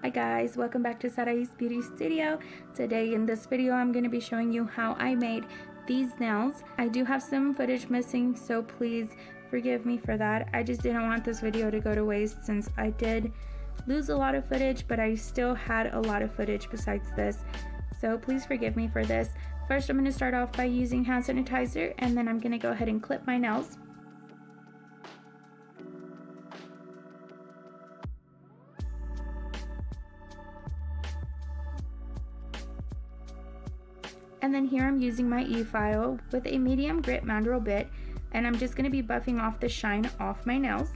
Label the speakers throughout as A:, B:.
A: Hi guys, welcome back to Sarai's Beauty Studio. Today in this video I'm going to be showing you how I made these nails. I do have some footage missing, so please forgive me for that. I just didn't want this video to go to waste since I did lose a lot of footage, but I still had a lot of footage besides this. So please forgive me for this. First I'm going to start off by using hand sanitizer, and then I'm going to go ahead and clip my nails. And then here I'm using my e-file with a medium grit mandrel bit, and I'm just going to be buffing off the shine off my nails.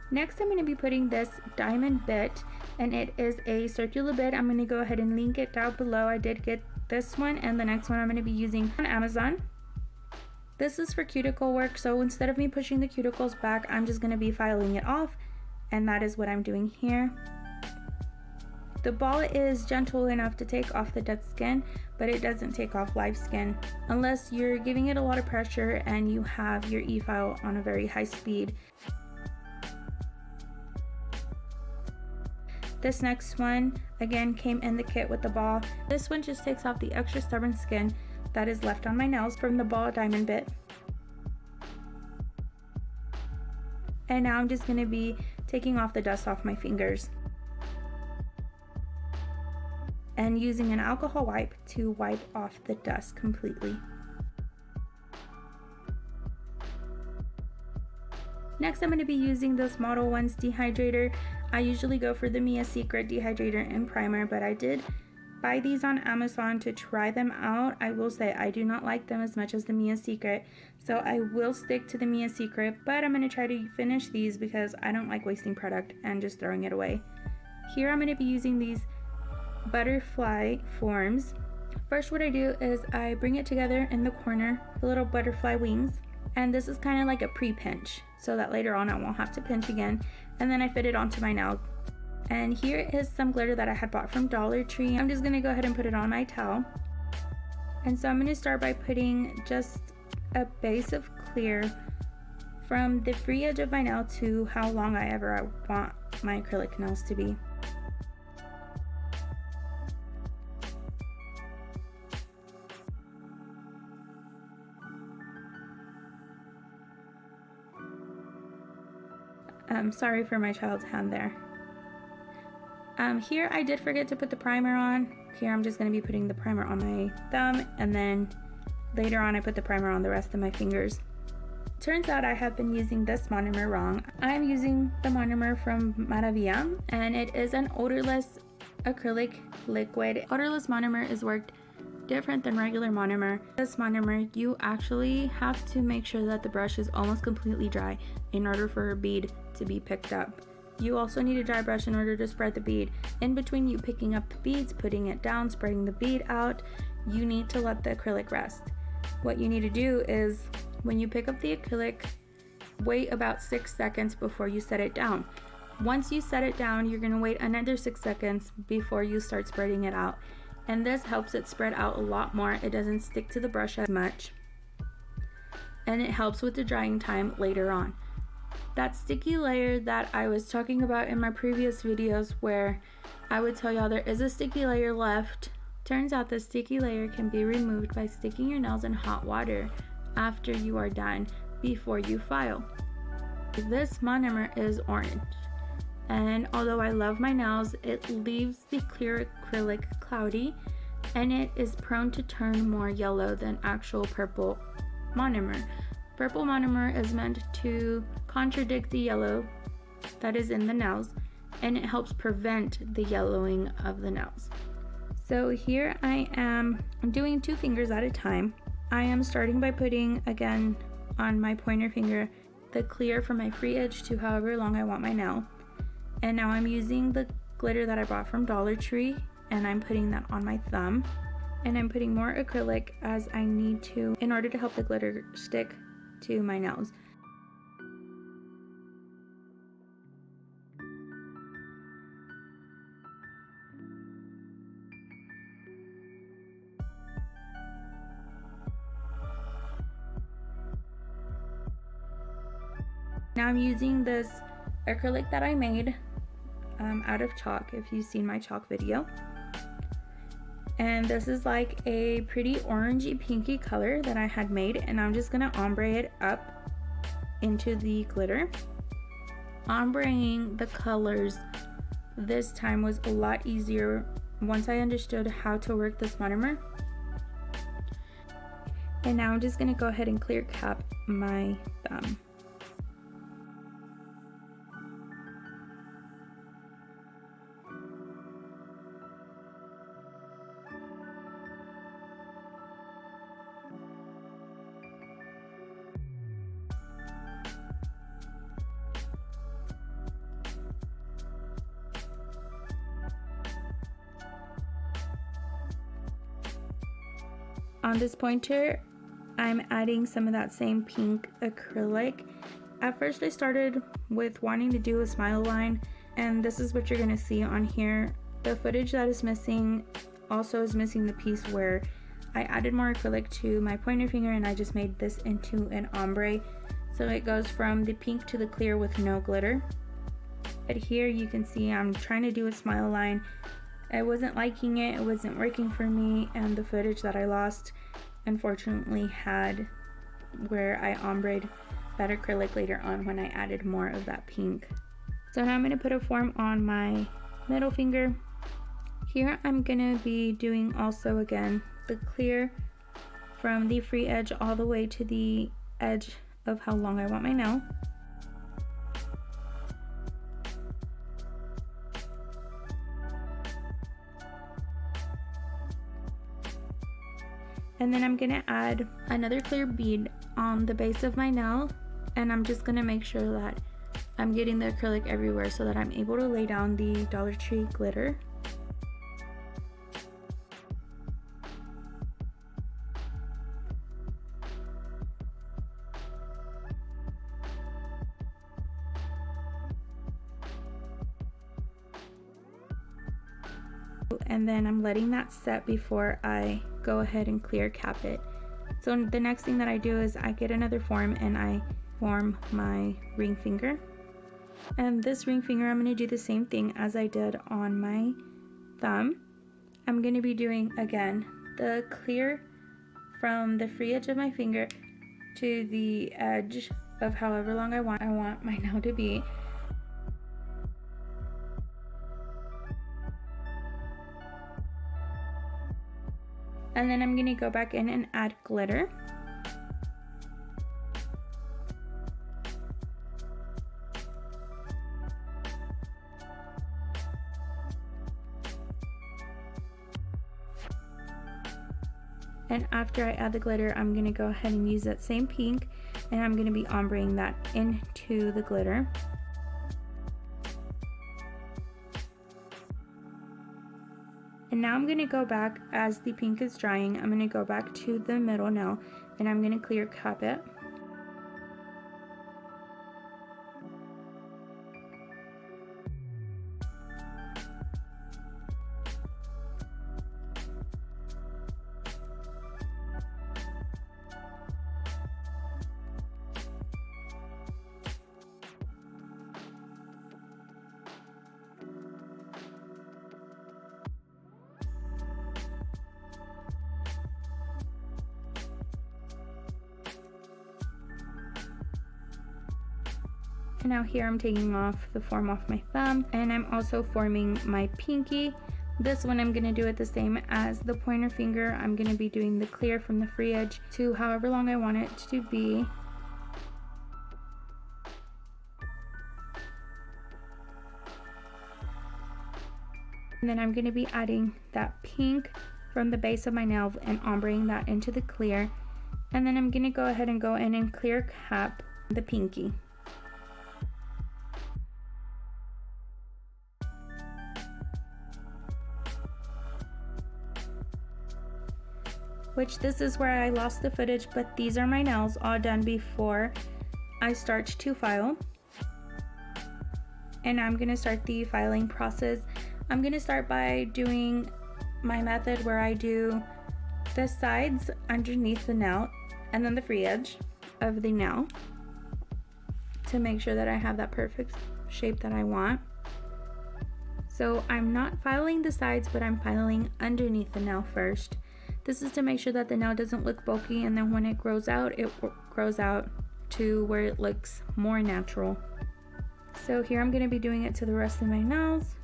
A: Next I'm going to be putting this diamond bit, and it is a circular bit. I'm going to go ahead and link it down below. I did get this one, and the next one I'm going to be using on Amazon. This is for cuticle work, so instead of me pushing the cuticles back, I'm just going to be filing it off, and that is what I'm doing here. The ball is gentle enough to take off the dead skin, but it doesn't take off live skin unless you're giving it a lot of pressure and you have your e-file on a very high speed. This next one again came in the kit with the ball. This one just takes off the extra stubborn skin that is left on my nails from the ball diamond bit. And now I'm just going to be taking off the dust off my fingers and using an alcohol wipe to wipe off the dust completely. Next I'm going to be using this Model 1's dehydrator. I usually go for the Mia Secret dehydrator and primer, but I did buy these on Amazon to try them out. I will say I do not like them as much as the Mia Secret, so I will stick to the Mia Secret, but I'm going to try to finish these because I don't like wasting product and just throwing it away. Here I'm going to be using these butterfly forms. First what I do is I bring it together in the corner, the little butterfly wings, and this is kind of like a pre-pinch so that later on I won't have to pinch again, and then I fit it onto my nail. And here is some glitter that I had bought from Dollar Tree. I'm just going to go ahead and put it on my towel. And so I'm going to start by putting just a base of clear from the free edge of my nail to how long I want my acrylic nails to be. Sorry for my child's hand there. Here I did forget to put the primer on. Here I'm just going to be putting the primer on my thumb, and then later on I put the primer on the rest of my fingers. Turns out I have been using this monomer wrong. I'm using the monomer from Maravilla, and it is an odorless acrylic liquid. Odorless monomer is worked different than regular monomer. This monomer, you actually have to make sure that the brush is almost completely dry in order for a bead to be picked up. You also need a dry brush in order to spread the bead. In between you picking up the beads, putting it down, spreading the bead out, you need to let the acrylic rest. What you need to do is, when you pick up the acrylic, wait about 6 seconds before you set it down. Once you set it down, you're going to wait another 6 seconds before you start spreading it out. And this helps it spread out a lot more. It doesn't stick to the brush as much, and it helps with the drying time later on. That sticky layer that I was talking about in my previous videos, where I would tell y'all there is a sticky layer left, turns out the sticky layer can be removed by sticking your nails in hot water after you are done before you file. This monomer is orange, and although I love my nails, it leaves the clear acrylic cloudy, and it is prone to turn more yellow than actual purple monomer. Purple monomer is meant to contradict the yellow that is in the nails, and it helps prevent the yellowing of the nails. So here I am doing 2 fingers at a time. I am starting by putting, again, on my pointer finger, the clear from my free edge to however long I want my nail. And now I'm using the glitter that I bought from Dollar Tree, and I'm putting that on my thumb. And I'm putting more acrylic as I need to in order to help the glitter stick to my nails. Now I'm using this acrylic that I made out of chalk, if you've seen my chalk video. And this is like a pretty orangey pinky color that I had made, and I'm just gonna ombre it up into the glitter. Ombreing the colors this time was a lot easier once I understood how to work this monomer. And now I'm just gonna go ahead and clear cap my thumb. On this pointer, I'm adding some of that same pink acrylic. At first I started with wanting to do a smile line, and this is what you're gonna see on here. The footage that is missing also is missing the piece where I added more acrylic to my pointer finger and I just made this into an ombre. So it goes from the pink to the clear with no glitter. But here you can see I'm trying to do a smile line. I wasn't liking it, it wasn't working for me, and the footage that I lost unfortunately had where I ombreed that acrylic later on when I added more of that pink. So now I'm going to put a form on my middle finger. Here I'm going to be doing also again the clear from the free edge all the way to the edge of how long I want my nail. And then I'm gonna add another clear bead on the base of my nail, and I'm just gonna make sure that I'm getting the acrylic everywhere so that I'm able to lay down the Dollar Tree glitter. And then I'm letting that set before I go ahead and clear cap it. So the next thing that I do is I get another form and I form my ring finger. And this ring finger, I'm going to do the same thing as I did on my thumb. I'm going to be doing again the clear from the free edge of my finger to the edge of however long I want my nail to be. And then I'm going to go back in and add glitter. And after I add the glitter, I'm going to go ahead and use that same pink, and I'm going to be ombreing that into the glitter. And now I'm going to go back as the pink is drying. I'm going to go back to the middle nail and I'm going to clear cap it. And now here I'm taking off the form off my thumb, and I'm also forming my pinky. This one I'm going to do it the same as the pointer finger. I'm going to be doing the clear from the free edge to however long I want it to be. And then I'm going to be adding that pink from the base of my nail and ombreing that into the clear. And then I'm going to go ahead and go in and clear cap the pinky. Which this is where I lost the footage, but these are my nails all done before I start to file. And I'm going to start the filing process. I'm going to start by doing my method where I do the sides underneath the nail and then the free edge of the nail. to make sure that I have that perfect shape that I want. So I'm not filing the sides, but I'm filing underneath the nail first. This is to make sure that the nail doesn't look bulky, and then when it grows out, it grows out to where it looks more natural. So here I'm going to be doing it to the rest of my nails.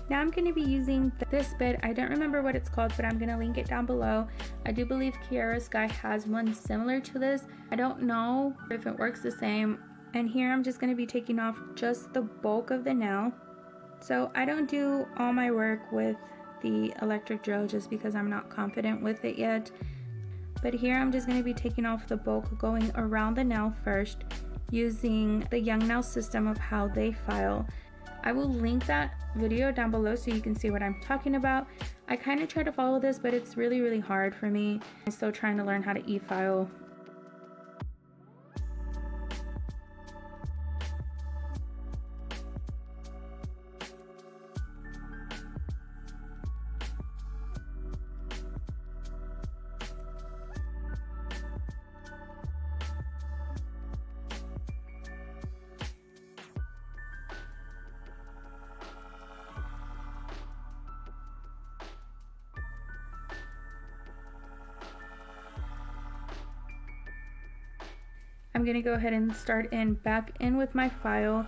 A: Now I'm going to be using this bit. I don't remember what it's called, but I'm going to link it down below. I do believe Kiara Sky has one similar to this. I don't know if it works the same. And here I'm just going to be taking off just the bulk of the nail. So I don't do all my work with the electric drill just because I'm not confident with it yet. But here I'm just going to be taking off the bulk, going around the nail first using the Young Nail system of how they file. I will link that video down below so you can see what I'm talking about. I kind of try to follow this, but it's really hard for me. I'm still trying to learn how to e-file. I'm going to go ahead and start back in with my file.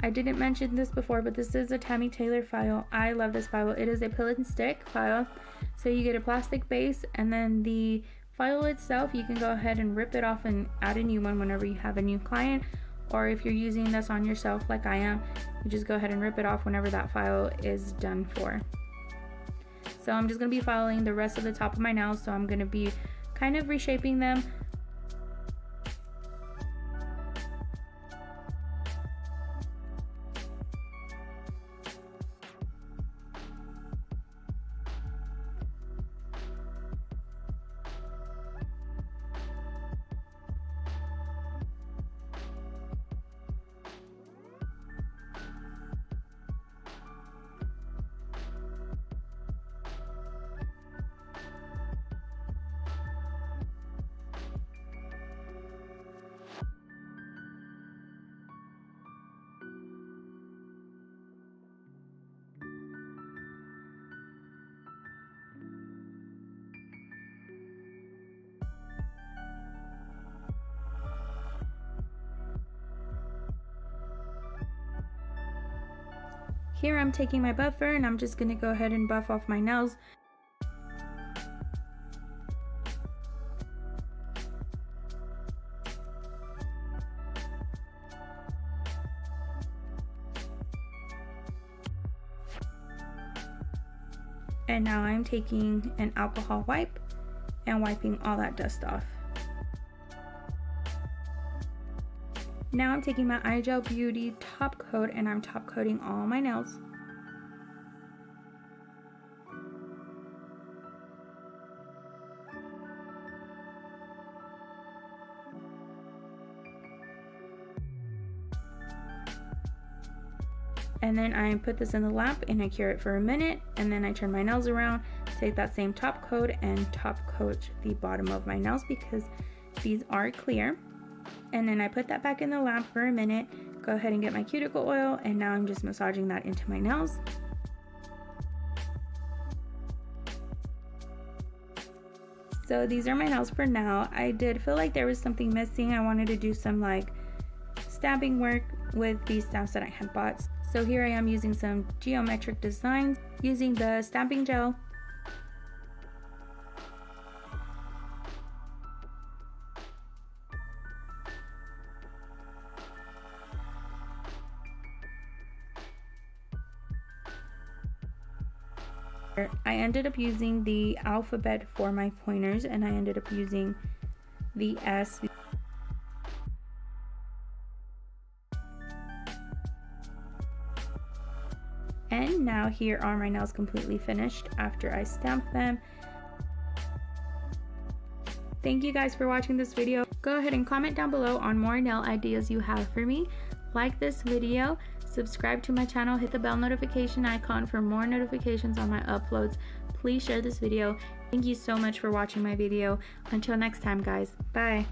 A: I didn't mention this before, but this is a Tammy Taylor file. I love this file. It is a pill and stick file. So you get a plastic base, and then the file itself, you can go ahead and rip it off and add a new one whenever you have a new client. Or if you're using this on yourself like I am, you just go ahead and rip it off whenever that file is done for. So I'm just going to be filing the rest of the top of my nails. So I'm going to be kind of reshaping them. Here I'm taking my buffer and I'm just going to go ahead and buff off my nails. And now I'm taking an alcohol wipe and wiping all that dust off. Now I'm taking my iGel Beauty top coat and I'm top coating all my nails. And then I put this in the lamp and I cure it for a minute, and then I turn my nails around, take that same top coat and top coat the bottom of my nails because these are clear. And then I put that back in the lamp for a minute, go ahead and get my cuticle oil, and now I'm just massaging that into my nails. So these are my nails for now. I did feel like there was something missing. I wanted to do some like stamping work with these stamps that I had bought. So here I am using some geometric designs using the stamping gel. I ended up using the alphabet for my pointers, and I ended up using the S. And now here are my nails completely finished after I stamped them. Thank you guys for watching this video. Go ahead and comment down below on more nail ideas you have for me. Like this video, subscribe to my channel, hit the bell notification icon for more notifications on my uploads. Please share this video. Thank you so much for watching my video. Until next time, guys. Bye.